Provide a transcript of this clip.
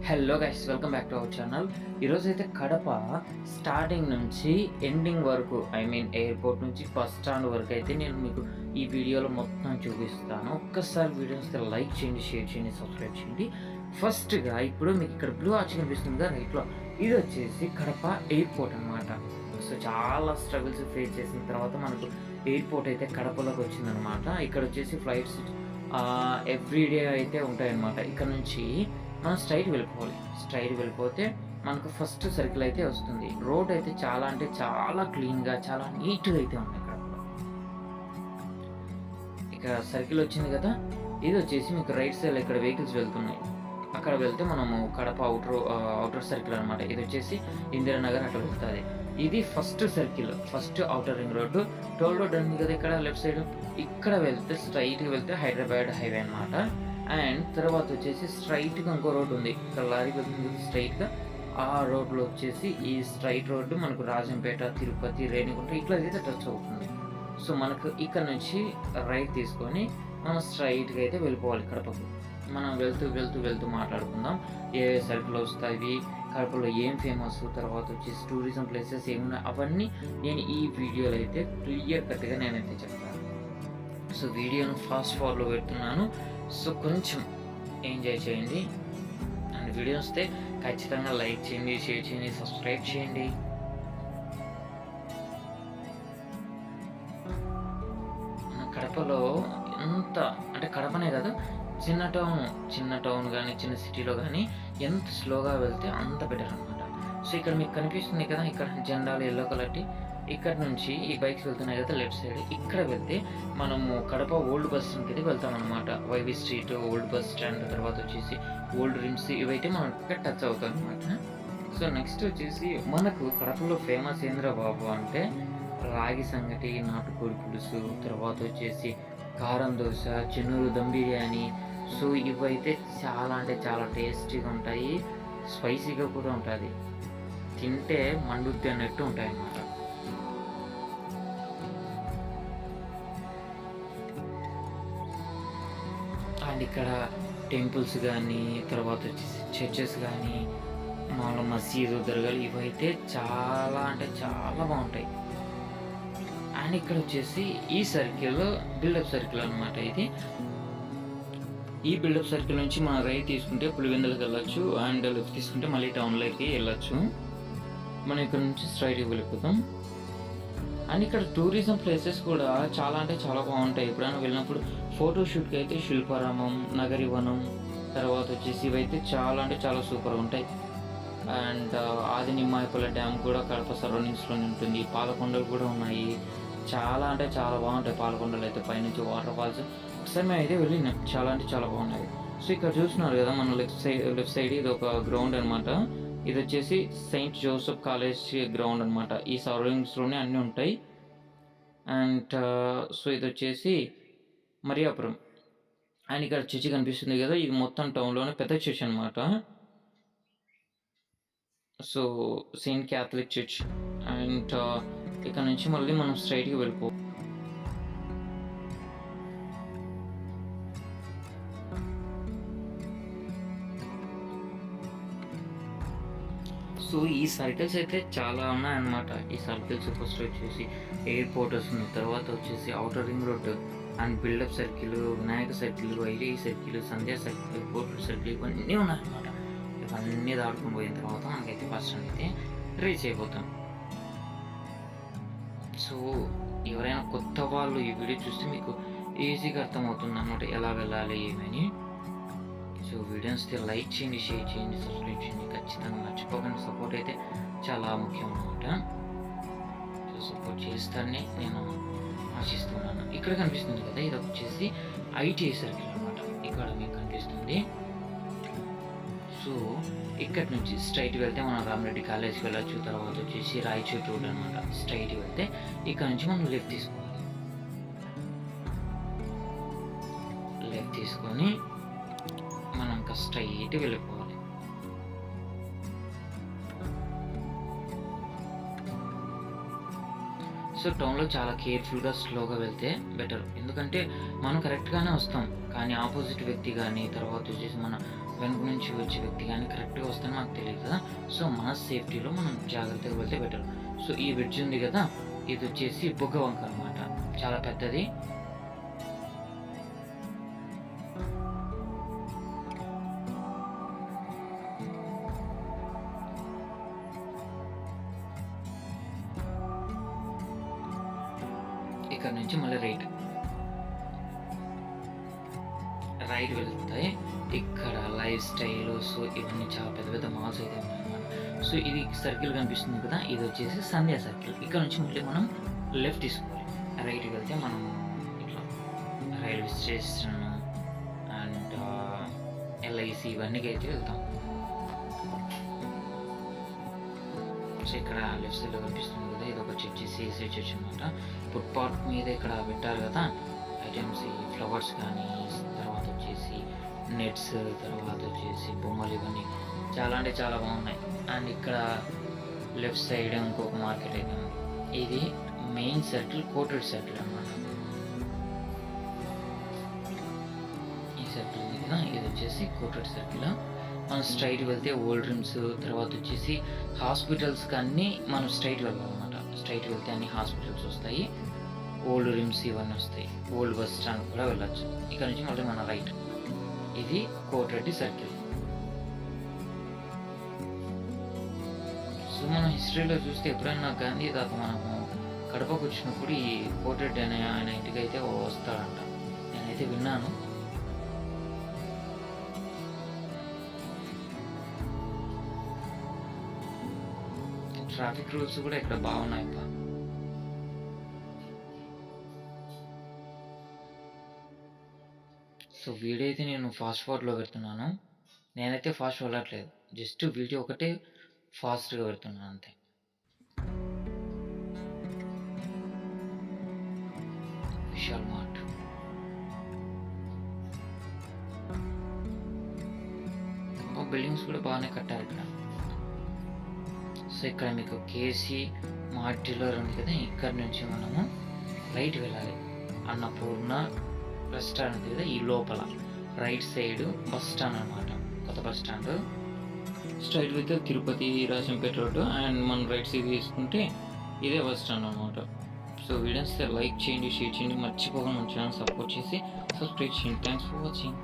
Hello guys, welcome back to our channel. ఈరోజైతే Kadapa starting నుంచి ending వరకు, ఐ మీన్ ఎయిర్పోర్ట్ నుంచి బస్ స్టాండ్ వరకు అయితే నేను మీకు ఈ వీడియోలో మొత్తం చూపిస్తాను. ఒక్కసారి వీడియోస్ లైక్ చేయండి, షేర్ చేయండి, సబ్స్క్రైబ్ చేయండి. ఫస్ట్గా ఇప్పుడు మీకు ఇక్కడ బ్లూ ఆర్చ్ కనిపిస్తుంది కదా రైట్లో, ఇది వచ్చేసి కడప ఎయిర్పోర్ట్ అనమాట. సో చాలా స్ట్రగుల్స్ ఫేస్ చేసిన తర్వాత మనకు ఎయిర్పోర్ట్ అయితే కడపలోకి వచ్చిందనమాట. ఇక్కడ వచ్చేసి ఫ్లైట్స్ ఎవ్రీడే అయితే ఉంటాయన్నమాట. ఇక్కడ నుంచి మనం స్ట్రైట్ వెళ్ళిపోతే మనకు ఫస్ట్ సర్కిల్ అయితే వస్తుంది. రోడ్ అయితే చాలా అంటే చాలా క్లీన్గా, చాలా నీట్గా అయితే ఉంది. ఇక్కడ సర్కిల్ వచ్చింది కదా, ఇది వచ్చేసి మీకు రైట్ సైడ్ ఇక్కడ వెహికల్స్ వెళ్తున్నాయి. అక్కడ వెళ్తే మనము కడప అవుటర్ సర్కిల్ అనమాట. ఇది వచ్చేసి ఇందిరానగర్ అట్లా వెళ్తుంది. ఇది first circle, first outer ring road. Toll road ఉంది కదా ఇక్కడ లెఫ్ట్ సైడ్, ఇక్కడ వెళ్తే స్ట్రైట్గా వెళ్తే హైదరాబాద్ హైవే అనమాట. అండ్ తర్వాత వచ్చేసి స్ట్రైట్గా ఇంకో రోడ్డు ఉంది, ఇక్కడ లారీ వెళ్తుంది స్ట్రైట్గా. ఆ రోడ్లో వచ్చేసి ఈ స్ట్రైట్ రోడ్డు మనకు రాజంపేట, తిరుపతి, రేణిగుంట ఇట్లా అయితే టచ్ అవుతుంది. సో మనకు ఇక్కడ నుంచి రైట్ తీసుకొని మనం స్ట్రైట్గా అయితే వెళ్ళిపోవాలి కడపకు. మనం వెళ్తూ మాట్లాడుకుందాం ఏ సర్కిల్ వస్తాయి, కడపలో ఏం ఫేమస్, తర్వాత వచ్చేసి టూరిజం ప్లేసెస్ ఏమున్నాయి, అవన్నీ నేను ఈ వీడియోలో అయితే క్లియర్ కట్గా నేనైతే చెప్తాను. సో వీడియోను ఫాస్ట్ ఫార్వర్డ్లో పెడుతున్నాను. సో కొంచెం ఎంజాయ్ చేయండి. అండ్ వీడియో వస్తే ఖచ్చితంగా లైక్ చేయండి, షేర్ చేయండి, సబ్స్క్రైబ్ చేయండి. కడపలో ఎంత అంటే కడపనే కాదు, చిన్న టౌన్ కానీ చిన్న సిటీలో కానీ ఎంత స్లోగా వెళ్తే అంత బెటర్ అనమాట. సో ఇక్కడ మీకు కనిపిస్తుంది కదా, ఇక్కడ జెండాలు ఎల్లో కలర్టి, ఇక్కడ నుంచి ఈ బైక్స్ వెళ్తున్నాయి కదా లెఫ్ట్ సైడ్, ఇక్కడ వెళ్తే మనము కడప ఓల్డ్ బస్ స్టాండ్కి అయితే వెళ్తాం అనమాట. YV street, old bus stand, తర్వాత వచ్చేసి ఓల్డ్ రిమ్స్, ఇవైతే మనకు ఇక్కడ టచ్ అవుతాయి అనమాట. సో నెక్స్ట్ వచ్చేసి మనకు కడపలో ఫేమస్ ఏంద్రా బాబు అంటే రాగి సంగటి, నాటుకోడి పులుసు, తర్వాత వచ్చేసి కారం దోశ, చెన్నూరు దమ్ బిర్యానీ. సో ఇవైతే చాలా అంటే చాలా టేస్టీగా ఉంటాయి, స్పైసీగా కూడా ఉంటుంది, తింటే మండుద్ది అన్నట్టు ఉంటాయి అన్నమాట. అండ్ ఇక్కడ టెంపుల్స్ కానీ, తర్వాత వచ్చేసి చర్చెస్ కానీ, మామూలు మసీదు, దర్గాలు, ఇవైతే చాలా అంటే చాలా బాగుంటాయి. అండ్ ఇక్కడ వచ్చేసి ఈ సర్కిల్ బిల్డప్ సర్కిల్ అనమాట. ఇది ఈ బిల్డప్ సర్కిల్ నుంచి మనం రైట్ తీసుకుంటే పులివెందులకు వెళ్ళొచ్చు, అండ్ లెఫ్ట్ తీసుకుంటే మళ్ళీ టౌన్లోకి వెళ్ళొచ్చు. మనం ఇక్కడ నుంచి స్ట్రైట్గా వెళ్ళిపోతాం. అండ్ ఇక్కడ టూరిజం ప్లేసెస్ కూడా చాలా అంటే చాలా బాగుంటాయి. ఎప్పుడైనా వెళ్ళినప్పుడు ఫోటోషూట్కి అయితే శిల్పారామం, నగరివనం, తర్వాత వచ్చేసి ఇవైతే చాలా అంటే చాలా సూపర్గా ఉంటాయి. అండ్ ఆది నిమ్మాయపల్లి డ్యామ్ కూడా కడప సరౌండింగ్స్లోనే ఉంటుంది. పాలకొండలు కూడా ఉన్నాయి, చాలా అంటే చాలా బాగుంటాయి. పాలకొండలు అయితే పైనుంచి వాటర్ ఫాల్స్ ఒకసారి మేము అయితే వెళ్ళినాం, చాలా అంటే చాలా బాగున్నాయి. సో ఇక్కడ చూస్తున్నారు కదా మన లెఫ్ట్ సైడ్ ఇది ఒక గ్రౌండ్ అనమాట. ఇది వచ్చేసి సెయింట్ జోసెఫ్ కాలేజ్ గ్రౌండ్ అనమాట. ఈ సరౌండింగ్స్లోనే అన్నీ ఉంటాయి. అండ్ సో ఇది వచ్చేసి మరియాపురం. అండ్ ఇక్కడ చర్చి కనిపిస్తుంది కదా, ఇది మొత్తం టౌన్లోనే పెద్ద చర్చ్ అనమాట. So Saint Catholic church. And ఇక్కడ నుంచి మళ్ళీ మనం స్ట్రైట్గా వెళ్ళిపో. సో ఈ సర్కిల్స్ అయితే చాలా ఉన్నాయన్నమాట. ఈ సర్కిల్స్ ఫస్ట్ వచ్చేసి ఎయిర్పోర్ట్ వస్తుంది, తర్వాత వచ్చేసి అవుటర్ రింగ్ రోడ్, అండ్ బిల్డప్ సర్కిల్, వినాయక సర్కిల్, వైరీ సర్కిల్, సంధ్యా సర్కిల్, పోర్టల్ సర్కిల్, ఇవన్నీ ఉన్నాయన్నమాట. ఇవన్నీ దాటుకుని పోయిన తర్వాత మనకైతే ఫస్ట్ అయితే రీచ్ అయిపోతాం. సో ఎవరైనా కొత్త వాళ్ళు ఈ వీడియో చూస్తే మీకు ఈజీగా అర్థమవుతుంది అన్నమాట ఎలా వెళ్ళాలి ఏమని. సో వీడియోస్ లైక్ చేయండి, షేర్ చేయండి, సబ్స్క్రైబ్ చేయండి, ఖచ్చితంగా మర్చిపోకండి. సపోర్ట్ అయితే చాలా ముఖ్యం అన్నమాట. సో సపోర్ట్ చేస్తారని నేను ఆశిస్తున్నాను. ఇక్కడ కనిపిస్తుంది కదా, ఇది వచ్చేసి ఐటీఐ సర్కిల్ అనమాట. ఇక్కడ మీకు కనిపిస్తుంది. సో ఇక్కడ నుంచి స్ట్రైట్ వెళ్తే మనం రామరెడ్డి కాలేజ్కి వెళ్ళచ్చు, తర్వాత వచ్చేసి రాయచూర్ రోడ్ అనమాట. స్ట్రైట్ వెళ్తే ఇక్కడ నుంచి మనం లెఫ్ట్ తీసుకోవాలి. లెఫ్ట్ తీసుకొని మనం ఇంకా స్ట్రైట్ వెళ్ళిపోవాలి. సో టౌన్లో చాలా కేర్ఫుల్గా స్లోగా వెళ్తే బెటర్, ఎందుకంటే మనం కరెక్ట్గానే వస్తాం, కానీ ఆపోజిట్ వ్యక్తి కానీ, తర్వాత వచ్చేసి మన వెనక నుంచి వచ్చే వ్యక్తి కానీ కరెక్ట్గా వస్తానో మనకు తెలియదు కదా. సో మన సేఫ్టీలో మనం జాగ్రత్తగా వెళ్తే బెటర్. సో ఈ బ్రిడ్జ్ ఉంది కదా, ఇది వచ్చేసి బుగ్గ వంక అనమాట, చాలా పెద్దది. ఇక్కడ నుంచి మళ్ళీ రైట్ వెళ్తాయి. ఇక్కడ లైఫ్ స్టైల్, సో ఇవన్నీ చాలా పెద్ద పెద్ద మాల్స్ అయితే ఉన్నాయన్నమాట. సో ఇది సర్కిల్ కనిపిస్తుంది కదా, ఇది వచ్చేసి సంధ్యా సర్కిల్. ఇక్కడ నుంచి మళ్ళీ మనం లెఫ్ట్ తీసుకోవాలి. రైట్ వెళ్తే మనం ఇట్లా రైల్వే స్టేషన్ అండ్ LIC ఇవన్నీ అయితే వెళ్తాం. సో ఇక్కడ లెఫ్ట్ సైడ్లో కనిపిస్తుంది కదా, ఇది ఒక చర్చి, CSI చర్చ్ అనమాట. ఫుట్పాత్ మీద ఇక్కడ పెట్టారు కదా ఐటమ్స్, ఈ ఫ్లవర్స్ కానీ, తర్వాత వచ్చేసి నెట్స్, తర్వాత వచ్చేసి బొమ్మలు, ఇవన్నీ చాలా అంటే చాలా బాగున్నాయి. అండ్ ఇక్కడ లెఫ్ట్ సైడ్ ఇంకొక మార్కెట్ అయితే ఉంది. ఇది మెయిన్ సర్కిల్, కోటెడ్ సర్కిల్ అనమాట. ఈ సర్కిల్ ఉంది కదా, ఇది వచ్చేసి కోటెడ్ సర్కిల్. మనం స్ట్రైట్ వెళ్తే ఓల్డ్ రిమ్స్, తర్వాత వచ్చేసి హాస్పిటల్స్కి అన్నీ మనం స్ట్రైట్ వెళ్ళాలన్నమాట. స్ట్రైట్ వెళ్తే అన్ని హాస్పిటల్స్ వస్తాయి, ఓల్డ్ రిమ్స్ ఇవన్నీ వస్తాయి. ఓల్డ్ బస్ స్టాండ్ కూడా వెళ్ళచ్చు. ఇక్కడ నుంచి మళ్ళీ మన రైట్. ఇది కోటిరెడ్డి సర్కిల్. సో మనం హిస్టరీలో చూస్తే ఎప్పుడైనా గాంధీ తాత మనము కడపకు వచ్చినప్పుడు ఈ కోటిరెడ్డి అనే ఆయన ఇంటికి అయితే వస్తాడంట, నేనైతే విన్నాను. ట్రాఫిక్ రూల్స్ కూడా ఇక్కడ బాగున్నాయి. సో వీడియో అయితే నేను ఫాస్ట్ ఫార్వర్డ్లో పెడుతున్నాను. నేనైతే ఫాస్ట్ వెళ్ళట్లేదు, జస్ట్ వీడియో ఒకటే ఫాస్ట్గా పెడుతున్నాను అంతే. విశాల్ మార్ట్. బిల్డింగ్స్ కూడా బాగానే కట్టారు ఇక్కడ. సో ఇక్కడ మీకు KC మార్ట్ డీలర్ ఉంది కదా, ఇక్కడ నుంచి మనము రైట్ వెళ్ళాలి. అన్నపూర్ణ రెస్టారెంట్ కదా, ఈ లోపల రైట్ సైడ్ బస్ స్టాండ్ అనమాట, కొత్త బస్ స్టాండ్. స్ట్రైట్ అయితే తిరుపతి రాజంపేట రోడ్డు, అండ్ మనం రైట్ సైడ్ తీసుకుంటే ఇదే బస్ స్టాండ్ అనమాట. సో వీడియోస్ లైక్ చేయండి, షేర్ చేయండి, మర్చిపోకుండా మన ఛానల్ సపోర్ట్ చేసి సబ్స్క్రైబ్ చేయండి. Thanks for watching.